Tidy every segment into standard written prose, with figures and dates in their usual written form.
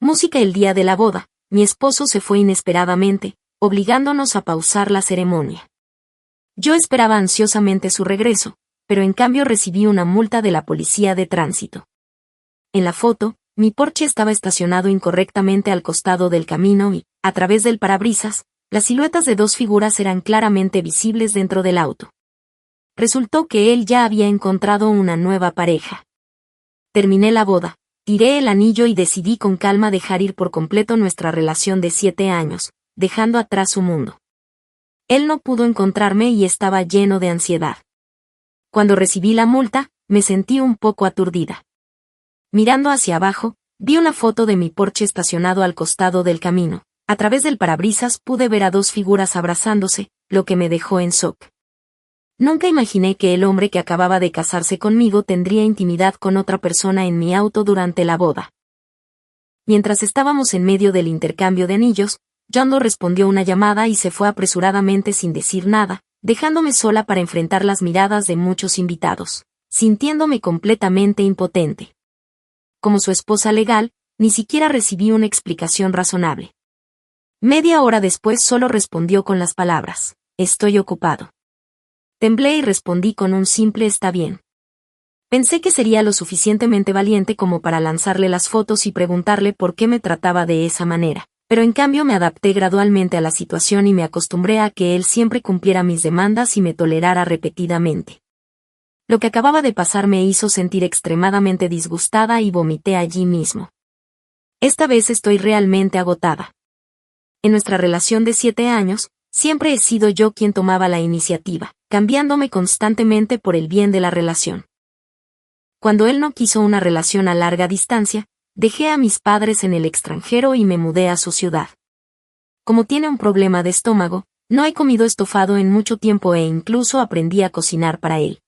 Música el día de la boda. Mi esposo se fue inesperadamente, obligándonos a pausar la ceremonia. Yo esperaba ansiosamente su regreso, pero en cambio recibí una multa de la policía de tránsito. En la foto, mi Porsche estaba estacionado incorrectamente al costado del camino y, a través del parabrisas, las siluetas de dos figuras eran claramente visibles dentro del auto. Resultó que él ya había encontrado una nueva pareja. Terminé la boda, tiré el anillo y decidí con calma dejar ir por completo nuestra relación de 7 años, dejando atrás su mundo. Él no pudo encontrarme y estaba lleno de ansiedad. Cuando recibí la multa, me sentí un poco aturdida. Mirando hacia abajo, vi una foto de mi Porsche estacionado al costado del camino. A través del parabrisas pude ver a dos figuras abrazándose, lo que me dejó en shock. Nunca imaginé que el hombre que acababa de casarse conmigo tendría intimidad con otra persona en mi auto durante la boda. Mientras estábamos en medio del intercambio de anillos, John no respondió una llamada y se fue apresuradamente sin decir nada, dejándome sola para enfrentar las miradas de muchos invitados, sintiéndome completamente impotente. Como su esposa legal, ni siquiera recibí una explicación razonable. Media hora después solo respondió con las palabras, «Estoy ocupado». Temblé y respondí con un simple «está bien». Pensé que sería lo suficientemente valiente como para lanzarle las fotos y preguntarle por qué me trataba de esa manera, pero en cambio me adapté gradualmente a la situación y me acostumbré a que él siempre cumpliera mis demandas y me tolerara repetidamente. Lo que acababa de pasar me hizo sentir extremadamente disgustada y vomité allí mismo. Esta vez estoy realmente agotada. En nuestra relación de 7 años, siempre he sido yo quien tomaba la iniciativa, cambiándome constantemente por el bien de la relación. Cuando él no quiso una relación a larga distancia, dejé a mis padres en el extranjero y me mudé a su ciudad. Como tiene un problema de estómago, no he comido estofado en mucho tiempo e incluso aprendí a cocinar para él.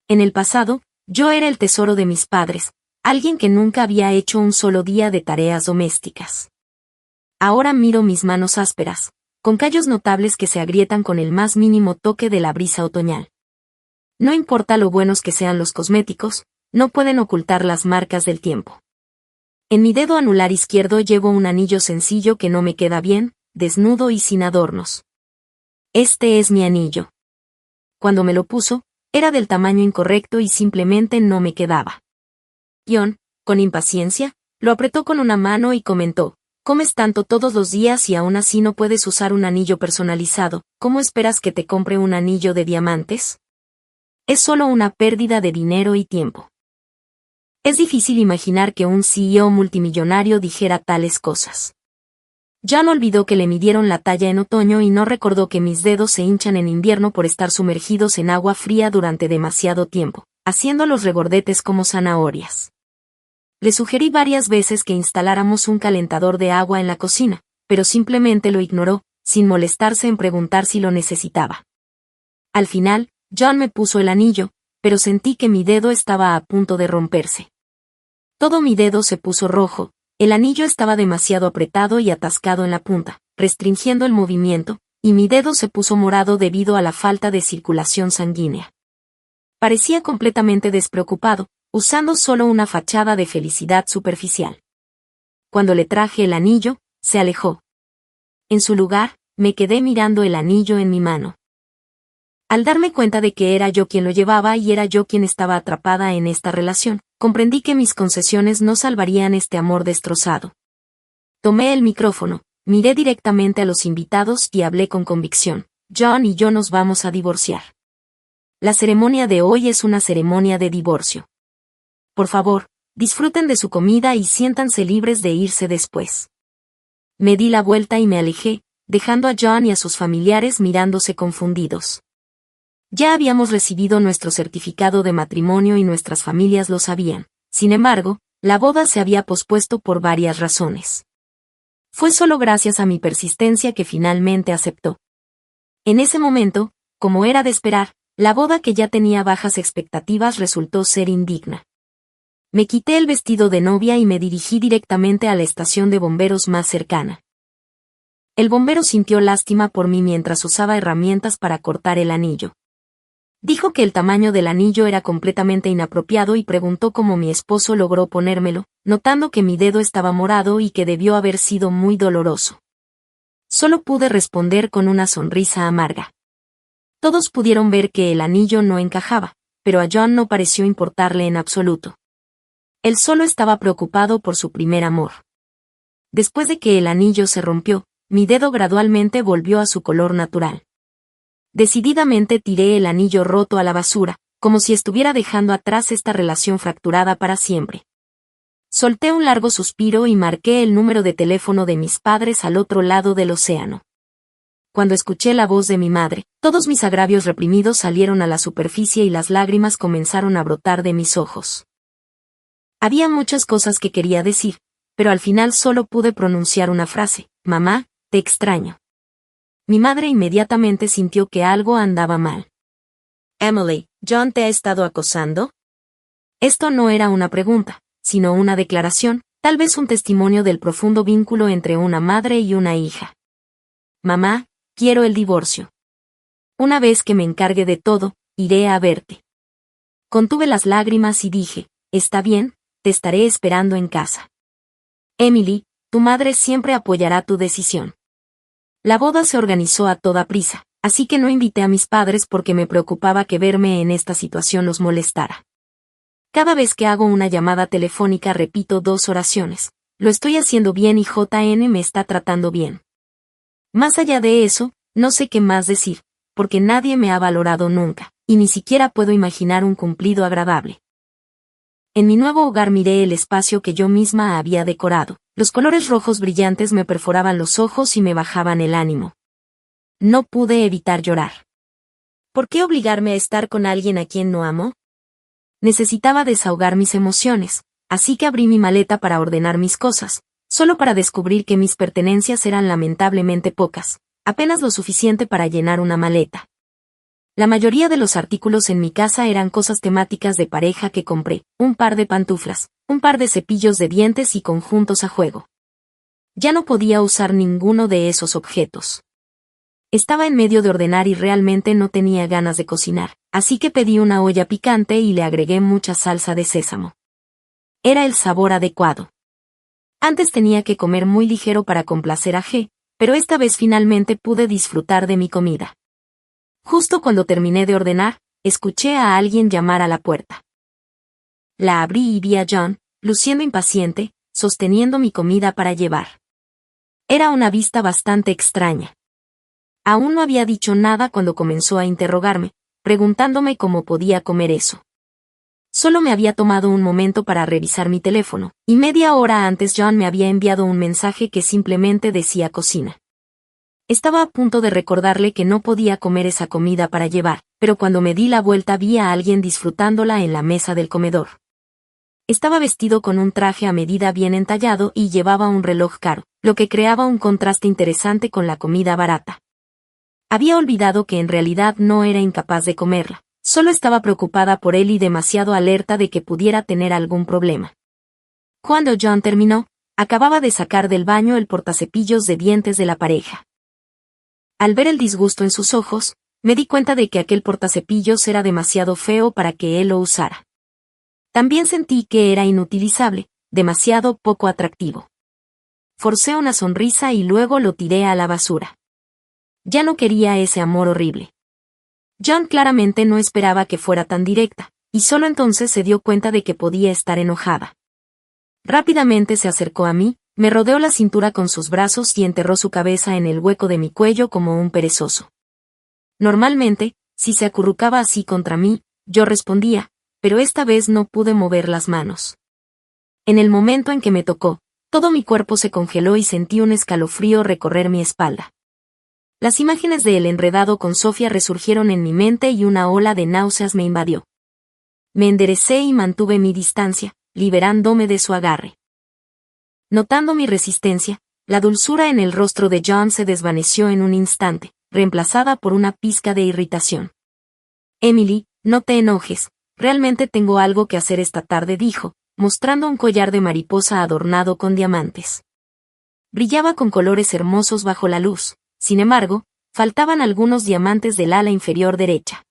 En el pasado, yo era el tesoro de mis padres, alguien que nunca había hecho un solo día de tareas domésticas. Ahora miro mis manos ásperas, con callos notables que se agrietan con el más mínimo toque de la brisa otoñal. No importa lo buenos que sean los cosméticos, no pueden ocultar las marcas del tiempo. En mi dedo anular izquierdo llevo un anillo sencillo que no me queda bien, desnudo y sin adornos. Este es mi anillo. Cuando me lo puso, era del tamaño incorrecto y simplemente no me quedaba. John, con impaciencia, lo apretó con una mano y comentó, «Comes tanto todos los días y aún así no puedes usar un anillo personalizado, ¿cómo esperas que te compre un anillo de diamantes? Es solo una pérdida de dinero y tiempo». Es difícil imaginar que un CEO multimillonario dijera tales cosas. John olvidó que le midieron la talla en otoño y no recordó que mis dedos se hinchan en invierno por estar sumergidos en agua fría durante demasiado tiempo, haciendo los regordetes como zanahorias. Le sugerí varias veces que instaláramos un calentador de agua en la cocina, pero simplemente lo ignoró, sin molestarse en preguntar si lo necesitaba. Al final, John me puso el anillo, pero sentí que mi dedo estaba a punto de romperse. Todo mi dedo se puso rojo, el anillo estaba demasiado apretado y atascado en la punta, restringiendo el movimiento, y mi dedo se puso morado debido a la falta de circulación sanguínea. Parecía completamente despreocupado, usando solo una fachada de felicidad superficial. Cuando le traje el anillo, se alejó. En su lugar, me quedé mirando el anillo en mi mano. Al darme cuenta de que era yo quien lo llevaba y era yo quien estaba atrapada en esta relación, comprendí que mis concesiones no salvarían este amor destrozado. Tomé el micrófono, miré directamente a los invitados y hablé con convicción, «John y yo nos vamos a divorciar. La ceremonia de hoy es una ceremonia de divorcio. Por favor, disfruten de su comida y siéntanse libres de irse después». Me di la vuelta y me alejé, dejando a John y a sus familiares mirándose confundidos. Ya habíamos recibido nuestro certificado de matrimonio y nuestras familias lo sabían. Sin embargo, la boda se había pospuesto por varias razones. Fue solo gracias a mi persistencia que finalmente aceptó. En ese momento, como era de esperar, la boda que ya tenía bajas expectativas resultó ser indigna. Me quité el vestido de novia y me dirigí directamente a la estación de bomberos más cercana. El bombero sintió lástima por mí mientras usaba herramientas para cortar el anillo. Dijo que el tamaño del anillo era completamente inapropiado y preguntó cómo mi esposo logró ponérmelo, notando que mi dedo estaba morado y que debió haber sido muy doloroso. Solo pude responder con una sonrisa amarga. Todos pudieron ver que el anillo no encajaba, pero a John no pareció importarle en absoluto. Él solo estaba preocupado por su primer amor. Después de que el anillo se rompió, mi dedo gradualmente volvió a su color natural. Decididamente tiré el anillo roto a la basura, como si estuviera dejando atrás esta relación fracturada para siempre. Solté un largo suspiro y marqué el número de teléfono de mis padres al otro lado del océano. Cuando escuché la voz de mi madre, todos mis agravios reprimidos salieron a la superficie y las lágrimas comenzaron a brotar de mis ojos. Había muchas cosas que quería decir, pero al final solo pude pronunciar una frase: «Mamá, te extraño». Mi madre inmediatamente sintió que algo andaba mal. «Emily, ¿John te ha estado acosando?» Esto no era una pregunta, sino una declaración, tal vez un testimonio del profundo vínculo entre una madre y una hija. «Mamá, quiero el divorcio. Una vez que me encargue de todo, iré a verte». Contuve las lágrimas y dije: «Está bien, te estaré esperando en casa. Emily, tu madre siempre apoyará tu decisión». La boda se organizó a toda prisa, así que no invité a mis padres porque me preocupaba que verme en esta situación los molestara. Cada vez que hago una llamada telefónica repito 2 oraciones: «Lo estoy haciendo bien y JN me está tratando bien». Más allá de eso, no sé qué más decir, porque nadie me ha valorado nunca, y ni siquiera puedo imaginar un cumplido agradable. En mi nuevo hogar miré el espacio que yo misma había decorado. Los colores rojos brillantes me perforaban los ojos y me bajaban el ánimo. No pude evitar llorar. ¿Por qué obligarme a estar con alguien a quien no amo? Necesitaba desahogar mis emociones, así que abrí mi maleta para ordenar mis cosas, solo para descubrir que mis pertenencias eran lamentablemente pocas, apenas lo suficiente para llenar una maleta. La mayoría de los artículos en mi casa eran cosas temáticas de pareja que compré: un par de pantuflas, un par de cepillos de dientes y conjuntos a juego. Ya no podía usar ninguno de esos objetos. Estaba en medio de ordenar y realmente no tenía ganas de cocinar, así que pedí una olla picante y le agregué mucha salsa de sésamo. Era el sabor adecuado. Antes tenía que comer muy ligero para complacer a G, pero esta vez finalmente pude disfrutar de mi comida. Justo cuando terminé de ordenar, escuché a alguien llamar a la puerta. La abrí y vi a John, luciendo impaciente, sosteniendo mi comida para llevar. Era una vista bastante extraña. Aún no había dicho nada cuando comenzó a interrogarme, preguntándome cómo podía comer eso. Solo me había tomado un momento para revisar mi teléfono, y media hora antes John me había enviado un mensaje que simplemente decía cocina. Estaba a punto de recordarle que no podía comer esa comida para llevar, pero cuando me di la vuelta vi a alguien disfrutándola en la mesa del comedor. Estaba vestido con un traje a medida bien entallado y llevaba un reloj caro, lo que creaba un contraste interesante con la comida barata. Había olvidado que en realidad no era incapaz de comerla, solo estaba preocupada por él y demasiado alerta de que pudiera tener algún problema. Cuando John terminó, acababa de sacar del baño el portacepillos de dientes de la pareja. Al ver el disgusto en sus ojos, me di cuenta de que aquel portacepillos era demasiado feo para que él lo usara. También sentí que era inutilizable, demasiado poco atractivo. Forcé una sonrisa y luego lo tiré a la basura. Ya no quería ese amor horrible. John claramente no esperaba que fuera tan directa, y solo entonces se dio cuenta de que podía estar enojada. Rápidamente se acercó a mí, me rodeó la cintura con sus brazos y enterró su cabeza en el hueco de mi cuello como un perezoso. Normalmente, si se acurrucaba así contra mí, yo respondía, pero esta vez no pude mover las manos. En el momento en que me tocó, todo mi cuerpo se congeló y sentí un escalofrío recorrer mi espalda. Las imágenes de él enredado con Sofía resurgieron en mi mente y una ola de náuseas me invadió. Me enderecé y mantuve mi distancia, liberándome de su agarre. Notando mi resistencia, la dulzura en el rostro de John se desvaneció en un instante, reemplazada por una pizca de irritación. «Emily, no te enojes, realmente tengo algo que hacer esta tarde», dijo, mostrando un collar de mariposa adornado con diamantes. Brillaba con colores hermosos bajo la luz, sin embargo, faltaban algunos diamantes del ala inferior derecha.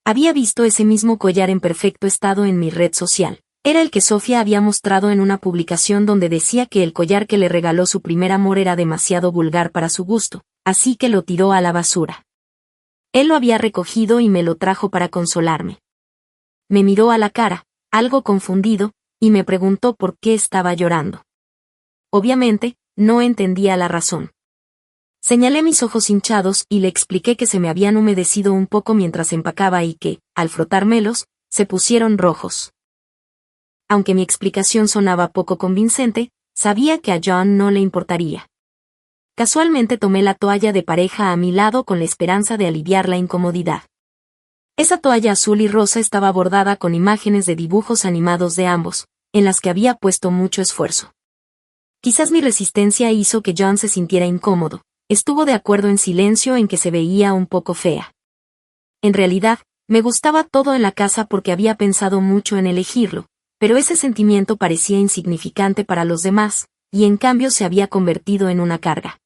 Había visto ese mismo collar en perfecto estado en mi red social. Era el que Sofía había mostrado en una publicación donde decía que el collar que le regaló su primer amor era demasiado vulgar para su gusto, así que lo tiró a la basura. Él lo había recogido y me lo trajo para consolarme. Me miró a la cara, algo confundido, y me preguntó por qué estaba llorando. Obviamente, no entendía la razón. Señalé mis ojos hinchados y le expliqué que se me habían humedecido un poco mientras empacaba y que, al frotármelos, se pusieron rojos. Aunque mi explicación sonaba poco convincente, sabía que a John no le importaría. Casualmente tomé la toalla de pareja a mi lado con la esperanza de aliviar la incomodidad. Esa toalla azul y rosa estaba bordada con imágenes de dibujos animados de ambos, en las que había puesto mucho esfuerzo. Quizás mi resistencia hizo que John se sintiera incómodo. Estuvo de acuerdo en silencio en que se veía un poco fea. En realidad, me gustaba todo en la casa porque había pensado mucho en elegirlo, pero ese sentimiento parecía insignificante para los demás, y en cambio se había convertido en una carga.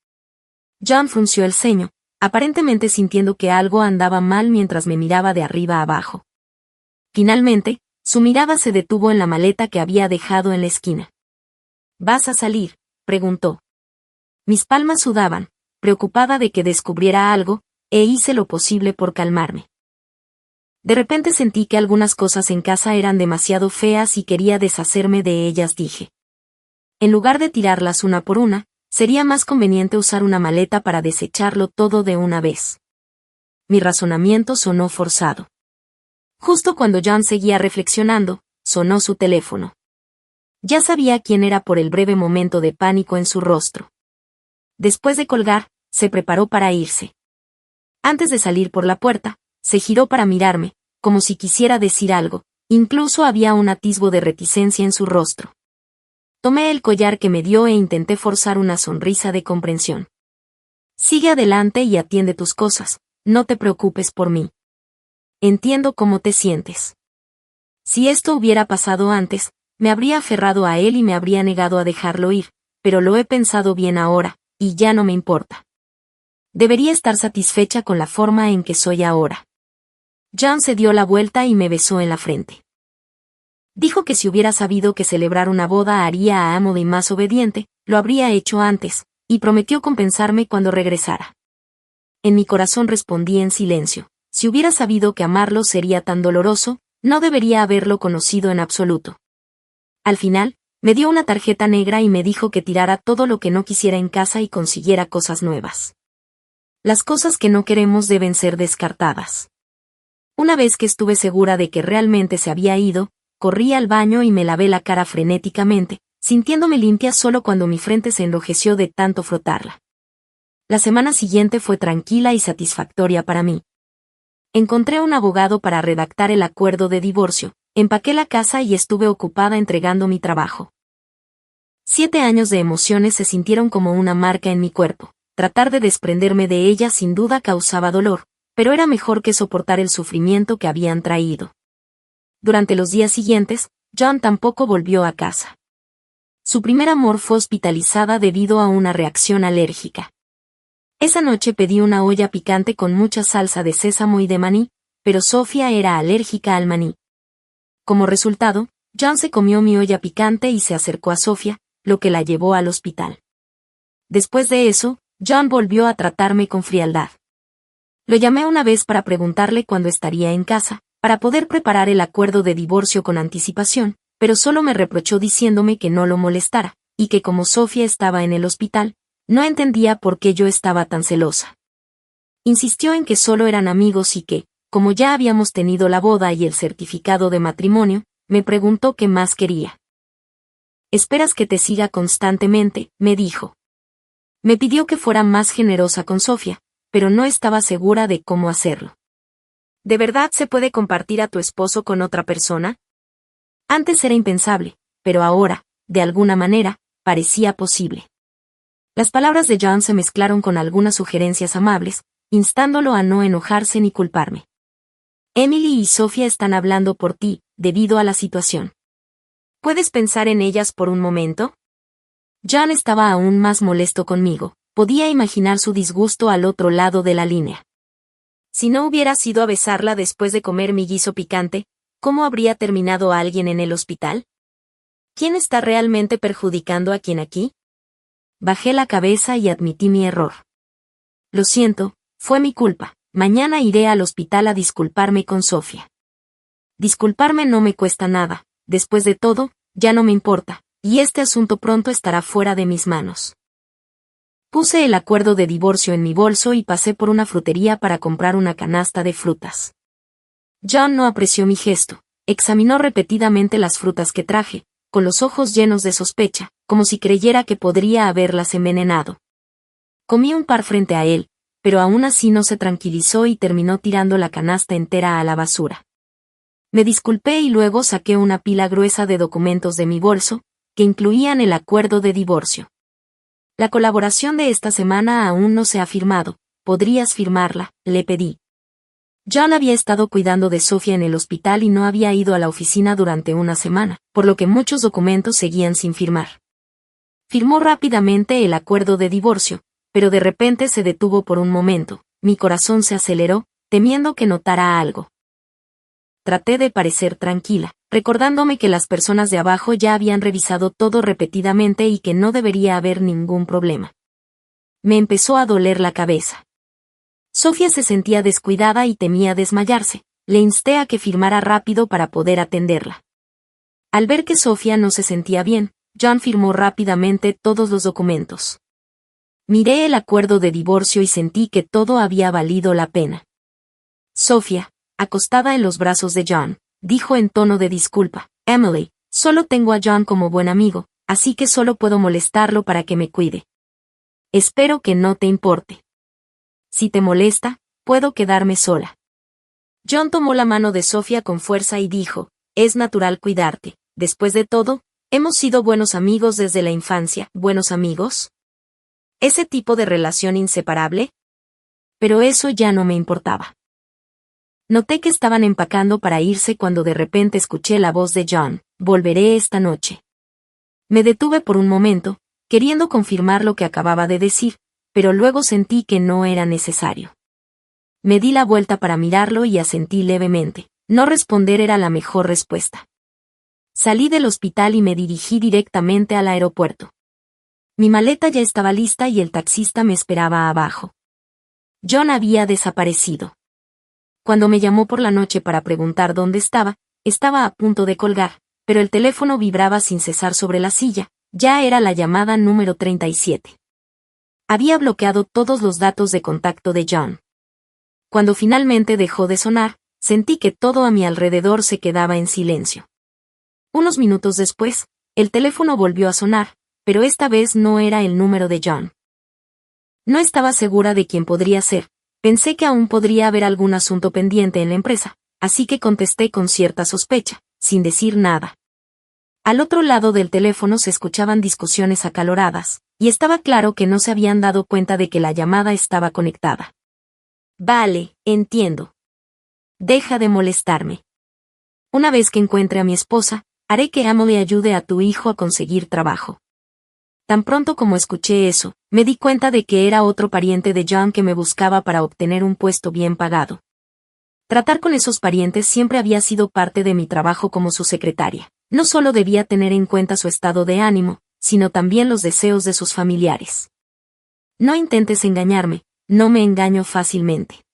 John frunció el ceño, aparentemente sintiendo que algo andaba mal mientras me miraba de arriba a abajo. Finalmente, su mirada se detuvo en la maleta que había dejado en la esquina. ¿Vas a salir?, preguntó. Mis palmas sudaban, preocupada de que descubriera algo, e hice lo posible por calmarme. De repente sentí que algunas cosas en casa eran demasiado feas y quería deshacerme de ellas, dije. En lugar de tirarlas una por una, sería más conveniente usar una maleta para desecharlo todo de una vez. Mi razonamiento sonó forzado. Justo cuando John seguía reflexionando, sonó su teléfono. Ya sabía quién era por el breve momento de pánico en su rostro. Después de colgar, se preparó para irse. Antes de salir por la puerta, se giró para mirarme, como si quisiera decir algo, incluso había un atisbo de reticencia en su rostro. Tomé el collar que me dio e intenté forzar una sonrisa de comprensión. Sigue adelante y atiende tus cosas, no te preocupes por mí. Entiendo cómo te sientes. Si esto hubiera pasado antes, me habría aferrado a él y me habría negado a dejarlo ir, pero lo he pensado bien ahora, y ya no me importa. Debería estar satisfecha con la forma en que soy ahora. John se dio la vuelta y me besó en la frente. Dijo que si hubiera sabido que celebrar una boda haría a Emily más obediente, lo habría hecho antes, y prometió compensarme cuando regresara. En mi corazón respondí en silencio. Si hubiera sabido que amarlo sería tan doloroso, no debería haberlo conocido en absoluto. Al final, me dio una tarjeta negra y me dijo que tirara todo lo que no quisiera en casa y consiguiera cosas nuevas. Las cosas que no queremos deben ser descartadas. Una vez que estuve segura de que realmente se había ido, corrí al baño y me lavé la cara frenéticamente, sintiéndome limpia solo cuando mi frente se enrojeció de tanto frotarla. La semana siguiente fue tranquila y satisfactoria para mí. Encontré un abogado para redactar el acuerdo de divorcio, empaqué la casa y estuve ocupada entregando mi trabajo. 7 años de emociones se sintieron como una marca en mi cuerpo. Tratar de desprenderme de ella sin duda causaba dolor, pero era mejor que soportar el sufrimiento que habían traído. Durante los días siguientes, John tampoco volvió a casa. Su primer amor fue hospitalizada debido a una reacción alérgica. Esa noche pedí una olla picante con mucha salsa de sésamo y de maní, pero Sofía era alérgica al maní. Como resultado, John se comió mi olla picante y se acercó a Sofía, lo que la llevó al hospital. Después de eso, John volvió a tratarme con frialdad. Lo llamé una vez para preguntarle cuándo estaría en casa, para poder preparar el acuerdo de divorcio con anticipación, pero solo me reprochó diciéndome que no lo molestara, y que como Sofía estaba en el hospital, no entendía por qué yo estaba tan celosa. Insistió en que solo eran amigos y que, como ya habíamos tenido la boda y el certificado de matrimonio, me preguntó qué más quería. «¿Esperas que te siga constantemente?», me dijo. Me pidió que fuera más generosa con Sofía, pero no estaba segura de cómo hacerlo. ¿De verdad se puede compartir a tu esposo con otra persona? Antes era impensable, pero ahora, de alguna manera, parecía posible. Las palabras de John se mezclaron con algunas sugerencias amables, instándolo a no enojarse ni culparme. Emily y Sofía están hablando por ti, debido a la situación. ¿Puedes pensar en ellas por un momento? John estaba aún más molesto conmigo, podía imaginar su disgusto al otro lado de la línea. Si no hubieras ido a besarla después de comer mi guiso picante, ¿cómo habría terminado alguien en el hospital? ¿Quién está realmente perjudicando a quién aquí? Bajé la cabeza y admití mi error. Lo siento, fue mi culpa. Mañana iré al hospital a disculparme con Sofía. Disculparme no me cuesta nada, después de todo, ya no me importa, y este asunto pronto estará fuera de mis manos. Puse el acuerdo de divorcio en mi bolso y pasé por una frutería para comprar una canasta de frutas. John no apreció mi gesto, examinó repetidamente las frutas que traje, con los ojos llenos de sospecha, como si creyera que podría haberlas envenenado. Comí un par frente a él, pero aún así no se tranquilizó y terminó tirando la canasta entera a la basura. Me disculpé y luego saqué una pila gruesa de documentos de mi bolso, que incluían el acuerdo de divorcio. La colaboración de esta semana aún no se ha firmado, ¿podrías firmarla?, le pedí. John había estado cuidando de Sofía en el hospital y no había ido a la oficina durante una semana, por lo que muchos documentos seguían sin firmar. Firmó rápidamente el acuerdo de divorcio, pero de repente se detuvo por un momento, mi corazón se aceleró, temiendo que notara algo. Traté de parecer tranquila, recordándome que las personas de abajo ya habían revisado todo repetidamente y que no debería haber ningún problema. Me empezó a doler la cabeza. Sofía se sentía descuidada y temía desmayarse, le insté a que firmara rápido para poder atenderla. Al ver que Sofía no se sentía bien, John firmó rápidamente todos los documentos. Miré el acuerdo de divorcio y sentí que todo había valido la pena. Sofía, acostada en los brazos de John, dijo en tono de disculpa, Emily, solo tengo a John como buen amigo, así que solo puedo molestarlo para que me cuide. Espero que no te importe. Si te molesta, puedo quedarme sola. John tomó la mano de Sofía con fuerza y dijo, es natural cuidarte, después de todo, hemos sido buenos amigos desde la infancia, ¿buenos amigos? ¿Ese tipo de relación inseparable? Pero eso ya no me importaba. Noté que estaban empacando para irse cuando de repente escuché la voz de John, volveré esta noche. Me detuve por un momento, queriendo confirmar lo que acababa de decir, pero luego sentí que no era necesario. Me di la vuelta para mirarlo y asentí levemente. No responder era la mejor respuesta. Salí del hospital y me dirigí directamente al aeropuerto. Mi maleta ya estaba lista y el taxista me esperaba abajo. John había desaparecido. Cuando me llamó por la noche para preguntar dónde estaba a punto de colgar, pero el teléfono vibraba sin cesar sobre la silla, ya era la llamada número 37. Había bloqueado todos los datos de contacto de John. Cuando finalmente dejó de sonar, sentí que todo a mi alrededor se quedaba en silencio. Unos minutos después, el teléfono volvió a sonar, pero esta vez no era el número de John. No estaba segura de quién podría ser, pensé que aún podría haber algún asunto pendiente en la empresa, así que contesté con cierta sospecha, sin decir nada. Al otro lado del teléfono se escuchaban discusiones acaloradas, y estaba claro que no se habían dado cuenta de que la llamada estaba conectada. Vale, entiendo. Deja de molestarme. Una vez que encuentre a mi esposa, haré que Emily ayude a tu hijo a conseguir trabajo. Tan pronto como escuché eso, me di cuenta de que era otro pariente de John que me buscaba para obtener un puesto bien pagado. Tratar con esos parientes siempre había sido parte de mi trabajo como su secretaria. No solo debía tener en cuenta su estado de ánimo, sino también los deseos de sus familiares. No intentes engañarme, no me engaño fácilmente.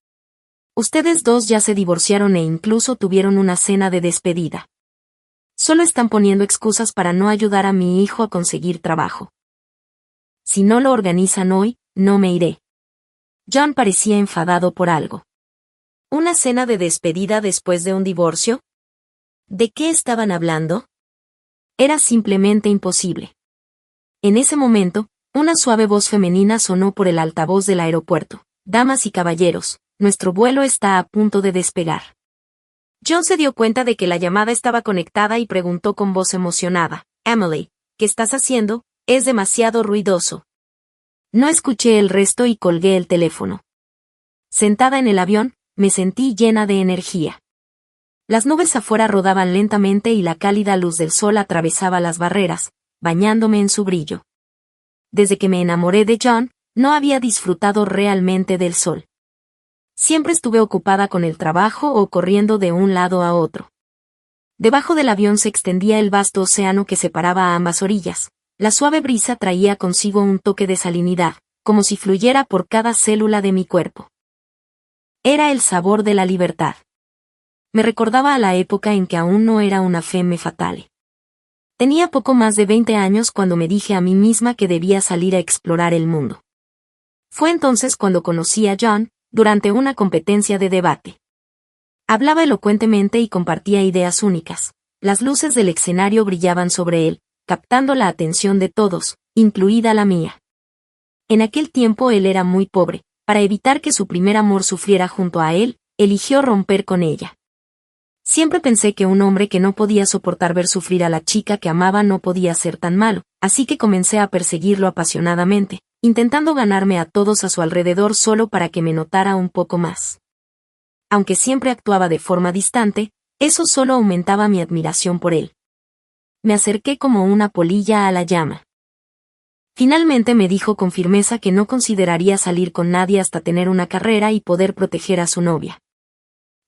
Ustedes dos ya se divorciaron e incluso tuvieron una cena de despedida. Solo están poniendo excusas para no ayudar a mi hijo a conseguir trabajo. Si no lo organizan hoy, no me iré. John parecía enfadado por algo. ¿Una cena de despedida después de un divorcio? ¿De qué estaban hablando? Era simplemente imposible. En ese momento, una suave voz femenina sonó por el altavoz del aeropuerto. Damas y caballeros, nuestro vuelo está a punto de despegar. John se dio cuenta de que la llamada estaba conectada y preguntó con voz emocionada, Emily, ¿qué estás haciendo? Es demasiado ruidoso. No escuché el resto y colgué el teléfono. Sentada en el avión, me sentí llena de energía. Las nubes afuera rodaban lentamente y la cálida luz del sol atravesaba las barreras, bañándome en su brillo. Desde que me enamoré de John, no había disfrutado realmente del sol. Siempre estuve ocupada con el trabajo o corriendo de un lado a otro. Debajo del avión se extendía el vasto océano que separaba a ambas orillas. La suave brisa traía consigo un toque de salinidad, como si fluyera por cada célula de mi cuerpo. Era el sabor de la libertad. Me recordaba a la época en que aún no era una femme fatale. Tenía poco más de 20 años cuando me dije a mí misma que debía salir a explorar el mundo. Fue entonces cuando conocí a John, durante una competencia de debate. Hablaba elocuentemente y compartía ideas únicas. Las luces del escenario brillaban sobre él, captando la atención de todos, incluida la mía. En aquel tiempo él era muy pobre. Para evitar que su primer amor sufriera junto a él, eligió romper con ella. Siempre pensé que un hombre que no podía soportar ver sufrir a la chica que amaba no podía ser tan malo, así que comencé a perseguirlo apasionadamente, intentando ganarme a todos a su alrededor solo para que me notara un poco más. Aunque siempre actuaba de forma distante, eso solo aumentaba mi admiración por él. Me acerqué como una polilla a la llama. Finalmente me dijo con firmeza que no consideraría salir con nadie hasta tener una carrera y poder proteger a su novia.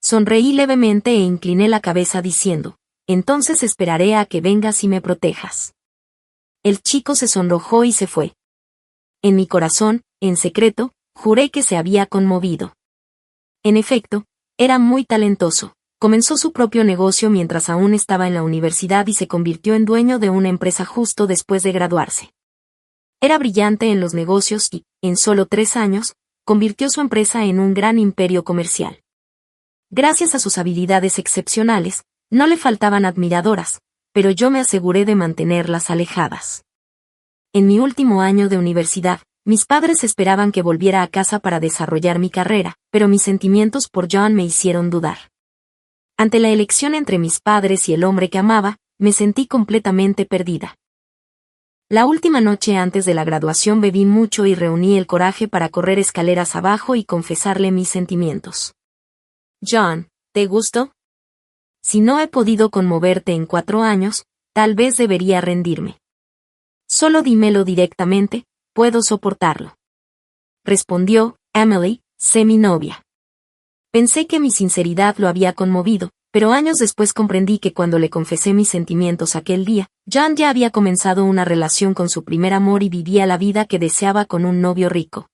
Sonreí levemente e incliné la cabeza diciendo, entonces esperaré a que vengas y me protejas. El chico se sonrojó y se fue. En mi corazón, en secreto, juré que se había conmovido. En efecto, era muy talentoso. Comenzó su propio negocio mientras aún estaba en la universidad y se convirtió en dueño de una empresa justo después de graduarse. Era brillante en los negocios y, en solo 3 años, convirtió su empresa en un gran imperio comercial. Gracias a sus habilidades excepcionales, no le faltaban admiradoras, pero yo me aseguré de mantenerlas alejadas. En mi último año de universidad, mis padres esperaban que volviera a casa para desarrollar mi carrera, pero mis sentimientos por John me hicieron dudar. Ante la elección entre mis padres y el hombre que amaba, me sentí completamente perdida. La última noche antes de la graduación bebí mucho y reuní el coraje para correr escaleras abajo y confesarle mis sentimientos. John, ¿te gustó? Si no he podido conmoverte en 4 años, tal vez debería rendirme. Solo dímelo directamente, puedo soportarlo. Respondió, Emily, sé mi novia. Pensé que mi sinceridad lo había conmovido, pero años después comprendí que cuando le confesé mis sentimientos aquel día, John ya había comenzado una relación con su primer amor y vivía la vida que deseaba con un novio rico.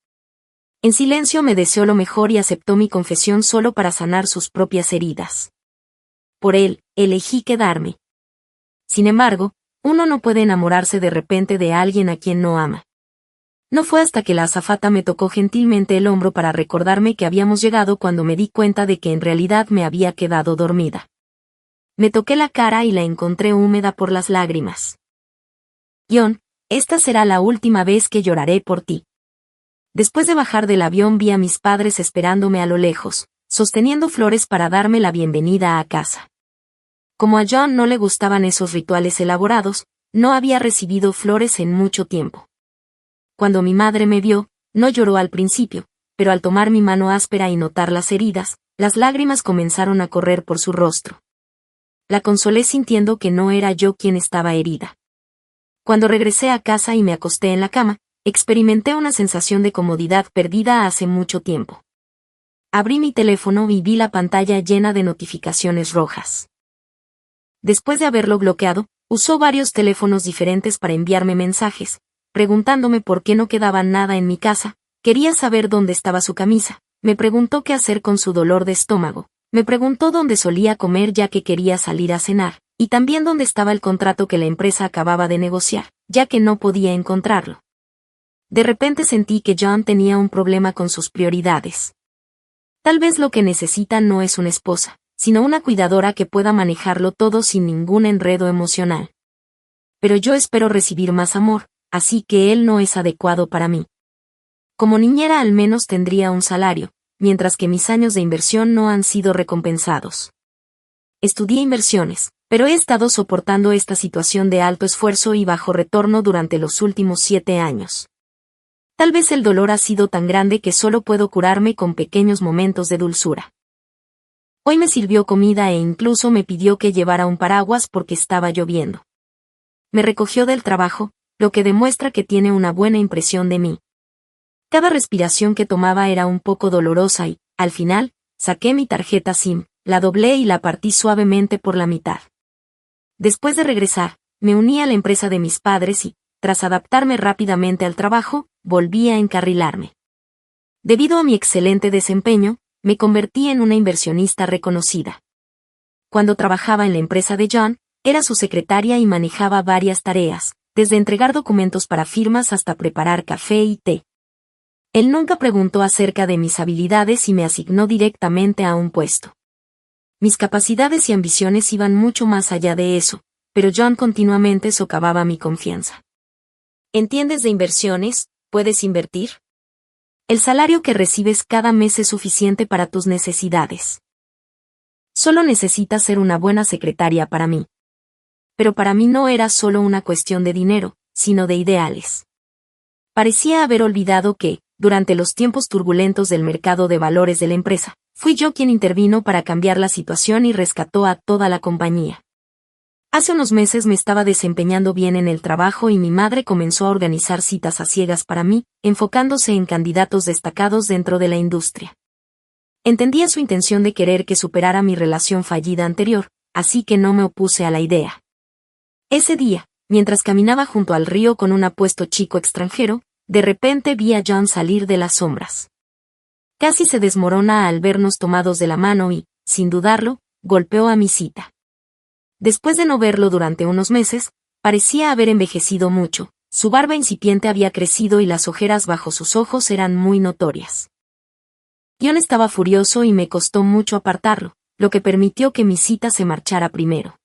En silencio me deseó lo mejor y aceptó mi confesión solo para sanar sus propias heridas. Por él, elegí quedarme. Sin embargo, uno no puede enamorarse de repente de alguien a quien no ama. No fue hasta que la azafata me tocó gentilmente el hombro para recordarme que habíamos llegado cuando me di cuenta de que en realidad me había quedado dormida. Me toqué la cara y la encontré húmeda por las lágrimas. John, esta será la última vez que lloraré por ti. Después de bajar del avión vi a mis padres esperándome a lo lejos, sosteniendo flores para darme la bienvenida a casa. Como a John no le gustaban esos rituales elaborados, no había recibido flores en mucho tiempo. Cuando mi madre me vio, no lloró al principio, pero al tomar mi mano áspera y notar las heridas, las lágrimas comenzaron a correr por su rostro. La consolé sintiendo que no era yo quien estaba herida. Cuando regresé a casa y me acosté en la cama, experimenté una sensación de comodidad perdida hace mucho tiempo. Abrí mi teléfono y vi la pantalla llena de notificaciones rojas. Después de haberlo bloqueado, usó varios teléfonos diferentes para enviarme mensajes, preguntándome por qué no quedaba nada en mi casa, quería saber dónde estaba su camisa, me preguntó qué hacer con su dolor de estómago, me preguntó dónde solía comer ya que quería salir a cenar, y también dónde estaba el contrato que la empresa acababa de negociar, ya que no podía encontrarlo. De repente sentí que John tenía un problema con sus prioridades. Tal vez lo que necesita no es una esposa, sino una cuidadora que pueda manejarlo todo sin ningún enredo emocional. Pero yo espero recibir más amor, así que él no es adecuado para mí. Como niñera al menos tendría un salario, mientras que mis años de inversión no han sido recompensados. Estudié inversiones, pero he estado soportando esta situación de alto esfuerzo y bajo retorno durante los últimos 7 años. Tal vez el dolor ha sido tan grande que solo puedo curarme con pequeños momentos de dulzura. Hoy me sirvió comida e incluso me pidió que llevara un paraguas porque estaba lloviendo. Me recogió del trabajo, lo que demuestra que tiene una buena impresión de mí. Cada respiración que tomaba era un poco dolorosa y, Al final, saqué mi tarjeta SIM, la doblé y la partí suavemente por la mitad. Después de regresar, me uní a la empresa de mis padres y, tras adaptarme rápidamente al trabajo, volví a encarrilarme. Debido a mi excelente desempeño, me convertí en una inversionista reconocida. Cuando trabajaba en la empresa de John, era su secretaria y manejaba varias tareas, desde entregar documentos para firmas hasta preparar café y té. Él nunca preguntó acerca de mis habilidades y me asignó directamente a un puesto. Mis capacidades y ambiciones iban mucho más allá de eso, pero John continuamente socavaba mi confianza. ¿Entiendes de inversiones? ¿Puedes invertir? El salario que recibes cada mes es suficiente para tus necesidades. Solo necesitas ser una buena secretaria para mí. Pero para mí no era solo una cuestión de dinero, sino de ideales. Parecía haber olvidado que, durante los tiempos turbulentos del mercado de valores de la empresa, fui yo quien intervino para cambiar la situación y rescató a toda la compañía. Hace unos meses me estaba desempeñando bien en el trabajo y mi madre comenzó a organizar citas a ciegas para mí, enfocándose en candidatos destacados dentro de la industria. Entendía su intención de querer que superara mi relación fallida anterior, así que no me opuse a la idea. Ese día, mientras caminaba junto al río con un apuesto chico extranjero, de repente vi a John salir de las sombras. Casi se desmorona al vernos tomados de la mano y, sin dudarlo, golpeó a mi cita. Después de no verlo durante unos meses, parecía haber envejecido mucho, su barba incipiente había crecido y las ojeras bajo sus ojos eran muy notorias. John estaba furioso y me costó mucho apartarlo, lo que permitió que mi cita se marchara primero.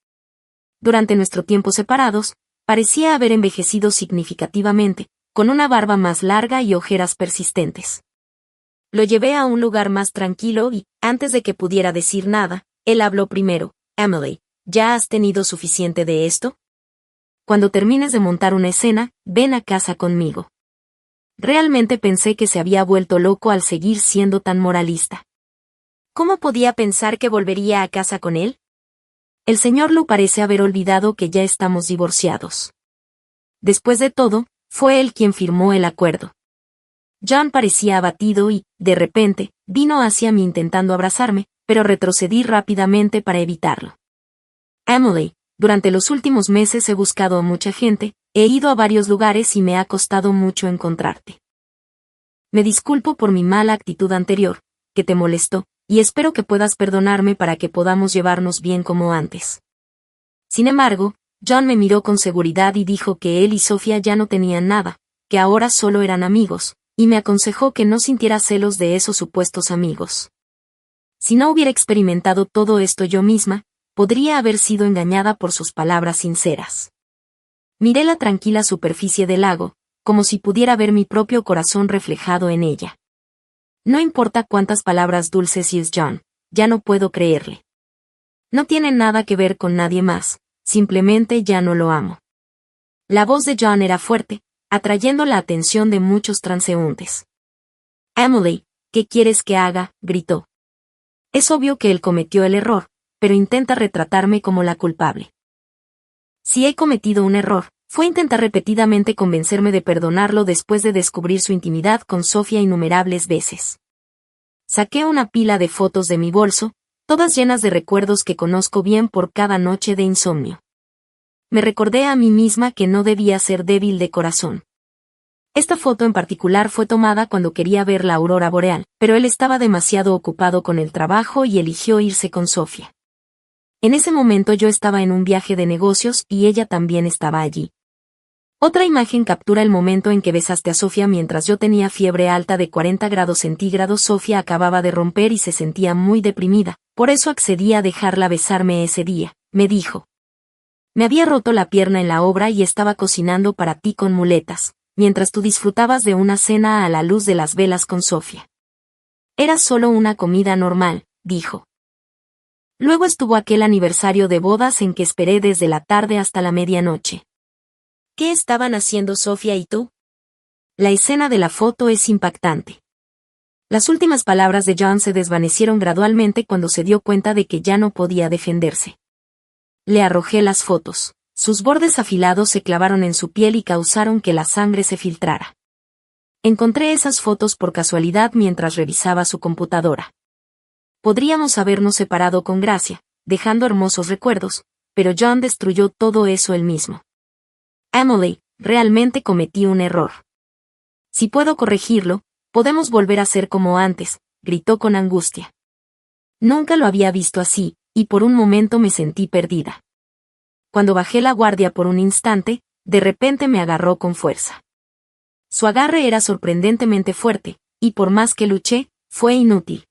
Durante nuestro tiempo separados, parecía haber envejecido significativamente, con una barba más larga y ojeras persistentes. Lo llevé a un lugar más tranquilo y, antes de que pudiera decir nada, él habló primero. Emily, ¿ya has tenido suficiente de esto? Cuando termines de montar una escena, ven a casa conmigo. Realmente pensé que se había vuelto loco al seguir siendo tan moralista. ¿Cómo podía pensar que volvería a casa con él? El señor Lu parece haber olvidado que ya estamos divorciados. Después de todo, fue él quien firmó el acuerdo. John parecía abatido y, de repente, vino hacia mí intentando abrazarme, pero retrocedí rápidamente para evitarlo. Emily, durante los últimos meses he buscado a mucha gente, he ido a varios lugares y me ha costado mucho encontrarte. Me disculpo por mi mala actitud anterior, que te molestó, y espero que puedas perdonarme para que podamos llevarnos bien como antes. Sin embargo, John me miró con seguridad y dijo que él y Sofía ya no tenían nada, que ahora solo eran amigos, y me aconsejó que no sintiera celos de esos supuestos amigos. Si no hubiera experimentado todo esto yo misma, podría haber sido engañada por sus palabras sinceras. Miré la tranquila superficie del lago, como si pudiera ver mi propio corazón reflejado en ella. No importa cuántas palabras dulces es John, ya no puedo creerle. No tiene nada que ver con nadie más, simplemente ya no lo amo. La voz de John era fuerte, atrayendo la atención de muchos transeúntes. Emily, ¿qué quieres que haga?, gritó. Es obvio que él cometió el error, pero intenta retratarme como la culpable. Si he cometido un error, fue intentar repetidamente convencerme de perdonarlo después de descubrir su intimidad con Sofía innumerables veces. Saqué una pila de fotos de mi bolso, todas llenas de recuerdos que conozco bien por cada noche de insomnio. Me recordé a mí misma que no debía ser débil de corazón. Esta foto en particular fue tomada cuando quería ver la aurora boreal, pero él estaba demasiado ocupado con el trabajo y eligió irse con Sofía. En ese momento yo estaba en un viaje de negocios y ella también estaba allí. Otra imagen captura el momento en que besaste a Sofía mientras yo tenía fiebre alta de 40 grados centígrados. Sofía acababa de romper y se sentía muy deprimida, por eso accedí a dejarla besarme ese día, me dijo. Me había roto la pierna en la obra y estaba cocinando para ti con muletas, mientras tú disfrutabas de una cena a la luz de las velas con Sofía. Era solo una comida normal, dijo. Luego estuvo aquel aniversario de bodas en que esperé desde la tarde hasta la medianoche. ¿Qué estaban haciendo Sofía y tú? La escena de la foto es impactante. Las últimas palabras de John se desvanecieron gradualmente cuando se dio cuenta de que ya no podía defenderse. Le arrojé las fotos. Sus bordes afilados se clavaron en su piel y causaron que la sangre se filtrara. Encontré esas fotos por casualidad mientras revisaba su computadora. Podríamos habernos separado con gracia, dejando hermosos recuerdos, pero John destruyó todo eso él mismo. Emily, realmente cometí un error. Si puedo corregirlo, podemos volver a ser como antes, gritó con angustia. Nunca lo había visto así, y por un momento me sentí perdida. Cuando bajé la guardia por un instante, de repente me agarró con fuerza. Su agarre era sorprendentemente fuerte, y por más que luché, fue inútil.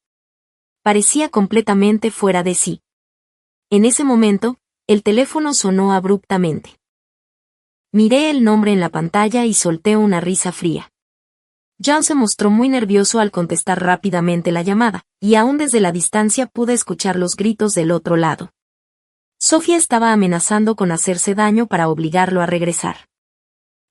Parecía completamente fuera de sí. En ese momento, el teléfono sonó abruptamente. Miré el nombre en la pantalla y solté una risa fría. John se mostró muy nervioso al contestar rápidamente la llamada, y aún desde la distancia pude escuchar los gritos del otro lado. Sofía estaba amenazando con hacerse daño para obligarlo a regresar.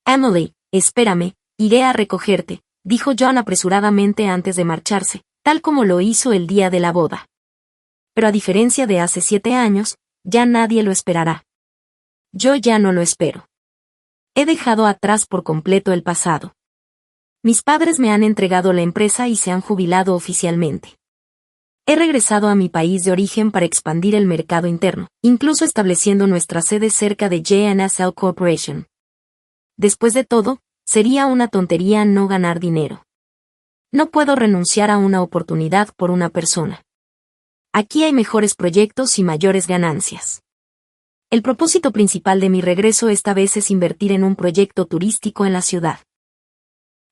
Emily, espérame, iré a recogerte, dijo John apresuradamente antes de marcharse, tal como lo hizo el día de la boda. Pero a diferencia de hace 7 años, ya nadie lo esperará. Yo ya no lo espero. He dejado atrás por completo el pasado. Mis padres me han entregado la empresa y se han jubilado oficialmente. He regresado a mi país de origen para expandir el mercado interno, incluso estableciendo nuestra sede cerca de JNSL Corporation. Después de todo, sería una tontería no ganar dinero. No puedo renunciar a una oportunidad por una persona. Aquí hay mejores proyectos y mayores ganancias. El propósito principal de mi regreso esta vez es invertir en un proyecto turístico en la ciudad.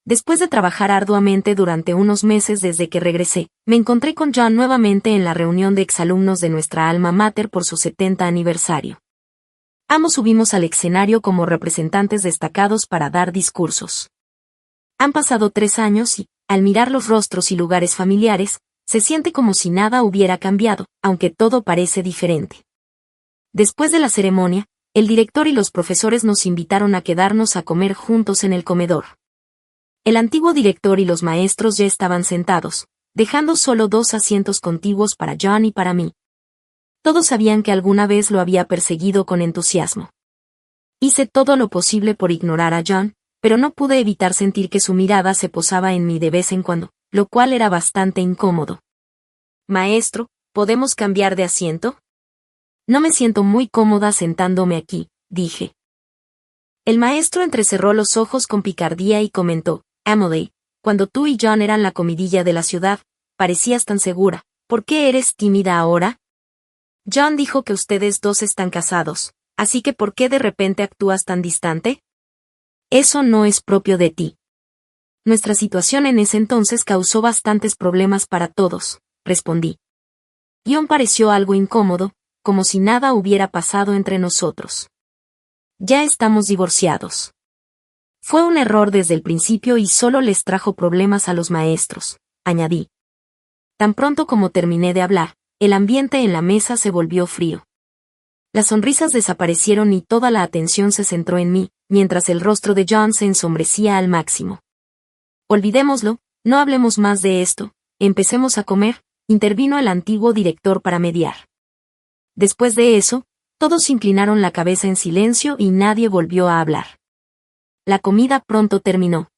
Después de trabajar arduamente durante unos meses desde que regresé, me encontré con John nuevamente en la reunión de exalumnos de nuestra alma mater por su 70 aniversario. Ambos subimos al escenario como representantes destacados para dar discursos. Han pasado 3 años y, al mirar los rostros y lugares familiares, se siente como si nada hubiera cambiado, aunque todo parece diferente. Después de la ceremonia, el director y los profesores nos invitaron a quedarnos a comer juntos en el comedor. El antiguo director y los maestros ya estaban sentados, dejando solo 2 asientos contiguos para John y para mí. Todos sabían que alguna vez lo había perseguido con entusiasmo. Hice todo lo posible por ignorar a John, pero no pude evitar sentir que su mirada se posaba en mí de vez en cuando, lo cual era bastante incómodo. Maestro, ¿podemos cambiar de asiento? No me siento muy cómoda sentándome aquí, dije. El maestro entrecerró los ojos con picardía y comentó, Emily, cuando tú y John eran la comidilla de la ciudad, parecías tan segura, ¿por qué eres tímida ahora? John dijo que ustedes dos están casados, así que ¿por qué de repente actúas tan distante? Eso no es propio de ti. Nuestra situación en ese entonces causó bastantes problemas para todos, respondí. John pareció algo incómodo, como si nada hubiera pasado entre nosotros. Ya estamos divorciados. Fue un error desde el principio y solo les trajo problemas a los maestros, añadí. Tan pronto como terminé de hablar, el ambiente en la mesa se volvió frío. Las sonrisas desaparecieron y toda la atención se centró en mí, mientras el rostro de John se ensombrecía al máximo. Olvidémoslo, no hablemos más de esto, empecemos a comer, intervino el antiguo director para mediar. Después de eso, todos inclinaron la cabeza en silencio y nadie volvió a hablar. La comida pronto terminó.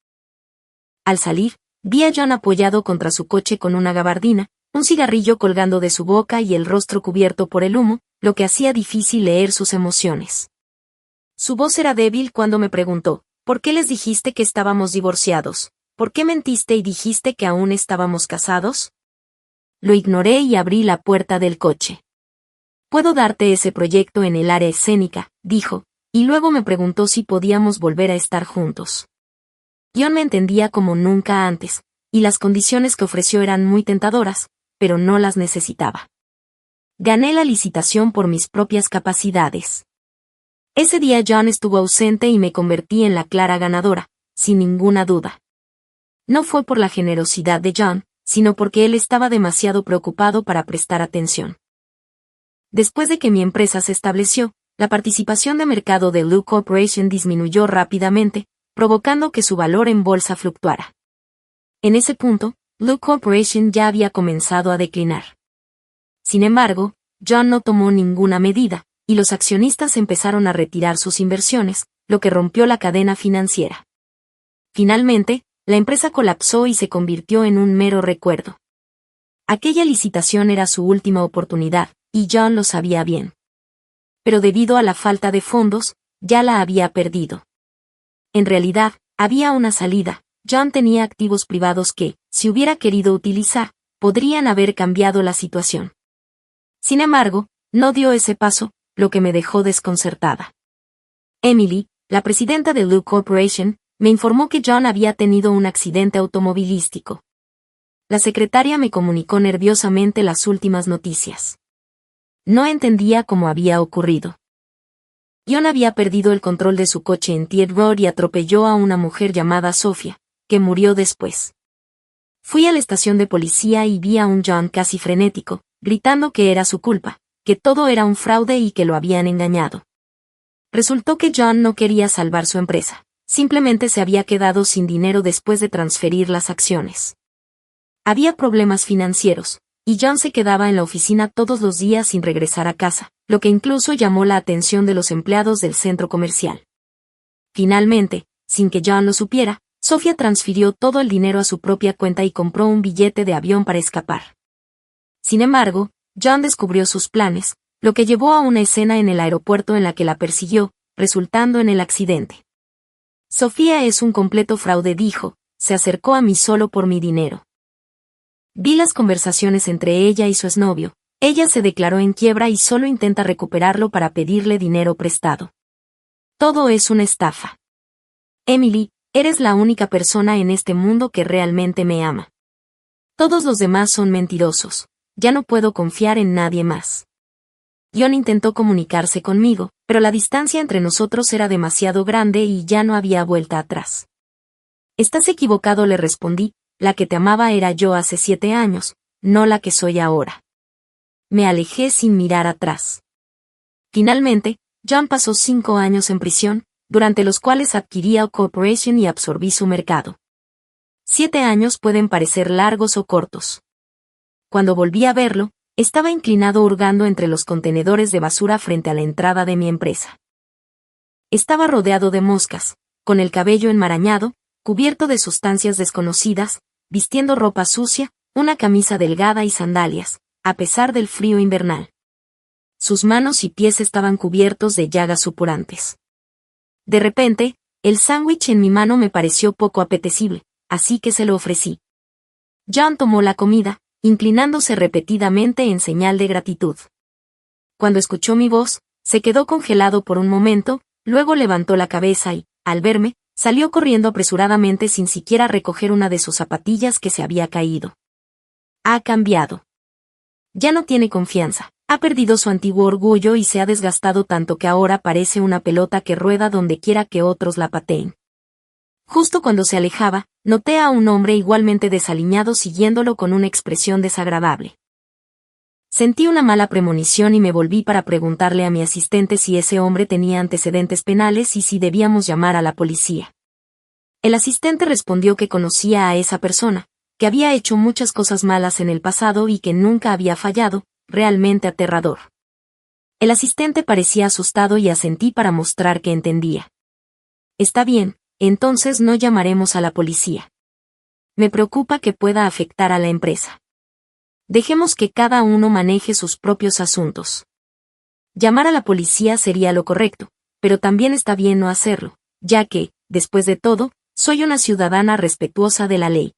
Al salir, vi a John apoyado contra su coche con una gabardina, un cigarrillo colgando de su boca y el rostro cubierto por el humo, lo que hacía difícil leer sus emociones. Su voz era débil cuando me preguntó, ¿por qué les dijiste que estábamos divorciados? ¿Por qué mentiste y dijiste que aún estábamos casados? Lo ignoré y abrí la puerta del coche. Puedo darte ese proyecto en el área escénica, dijo, y luego me preguntó si podíamos volver a estar juntos. John me entendía como nunca antes, y las condiciones que ofreció eran muy tentadoras, pero no las necesitaba. Gané la licitación por mis propias capacidades. Ese día John estuvo ausente y me convertí en la clara ganadora, sin ninguna duda. No fue por la generosidad de John, sino porque él estaba demasiado preocupado para prestar atención. Después de que mi empresa se estableció, la participación de mercado de Loop Corporation disminuyó rápidamente, provocando que su valor en bolsa fluctuara. En ese punto, Loop Corporation ya había comenzado a declinar. Sin embargo, John no tomó ninguna medida, y los accionistas empezaron a retirar sus inversiones, lo que rompió la cadena financiera. Finalmente, la empresa colapsó y se convirtió en un mero recuerdo. Aquella licitación era su última oportunidad, y John lo sabía bien. Pero debido a la falta de fondos, ya la había perdido. En realidad, había una salida. John tenía activos privados que, si hubiera querido utilizar, podrían haber cambiado la situación. Sin embargo, no dio ese paso, lo que me dejó desconcertada. Emily, la presidenta de Loop Corporation, me informó que John había tenido un accidente automovilístico. La secretaria me comunicó nerviosamente las últimas noticias. No entendía cómo había ocurrido. John había perdido el control de su coche en Tied Road y atropelló a una mujer llamada Sofía, que murió después. Fui a la estación de policía y vi a un John casi frenético, gritando que era su culpa, que todo era un fraude y que lo habían engañado. Resultó que John no quería salvar su empresa, simplemente se había quedado sin dinero después de transferir las acciones. Había problemas financieros, y John se quedaba en la oficina todos los días sin regresar a casa, lo que incluso llamó la atención de los empleados del centro comercial. Finalmente, sin que John lo supiera, Sofía transfirió todo el dinero a su propia cuenta y compró un billete de avión para escapar. Sin embargo, John descubrió sus planes, lo que llevó a una escena en el aeropuerto en la que la persiguió, resultando en el accidente. Sofía es un completo fraude, dijo, se acercó a mí solo por mi dinero. Vi las conversaciones entre ella y su exnovio. Ella se declaró en quiebra y solo intenta recuperarlo para pedirle dinero prestado. Todo es una estafa. Emily, eres la única persona en este mundo que realmente me ama. Todos los demás son mentirosos. Ya no puedo confiar en nadie más. John intentó comunicarse conmigo, pero la distancia entre nosotros era demasiado grande y ya no había vuelta atrás. Estás equivocado, le respondí, la que te amaba era yo hace 7 años, no la que soy ahora. Me alejé sin mirar atrás. Finalmente, John pasó 5 años en prisión, durante los cuales adquirí a Corporation y absorbí su mercado. 7 años pueden parecer largos o cortos. Cuando volví a verlo, estaba inclinado hurgando entre los contenedores de basura frente a la entrada de mi empresa. Estaba rodeado de moscas, con el cabello enmarañado, cubierto de sustancias desconocidas, vistiendo ropa sucia, una camisa delgada y sandalias, a pesar del frío invernal. Sus manos y pies estaban cubiertos de llagas supurantes. De repente, el sándwich en mi mano me pareció poco apetecible, así que se lo ofrecí. John tomó la comida, inclinándose repetidamente en señal de gratitud. Cuando escuchó mi voz, se quedó congelado por un momento, luego levantó la cabeza y, al verme, salió corriendo apresuradamente sin siquiera recoger una de sus zapatillas que se había caído. Ha cambiado. Ya no tiene confianza, ha perdido su antiguo orgullo y se ha desgastado tanto que ahora parece una pelota que rueda donde quiera que otros la pateen. Justo cuando se alejaba, noté a un hombre igualmente desaliñado siguiéndolo con una expresión desagradable. Sentí una mala premonición y me volví para preguntarle a mi asistente si ese hombre tenía antecedentes penales y si debíamos llamar a la policía. El asistente respondió que conocía a esa persona, que había hecho muchas cosas malas en el pasado y que nunca había fallado, realmente aterrador. El asistente parecía asustado y asentí para mostrar que entendía. Está bien, entonces no llamaremos a la policía. Me preocupa que pueda afectar a la empresa. Dejemos que cada uno maneje sus propios asuntos. Llamar a la policía sería lo correcto, pero también está bien no hacerlo, ya que, después de todo, soy una ciudadana respetuosa de la ley.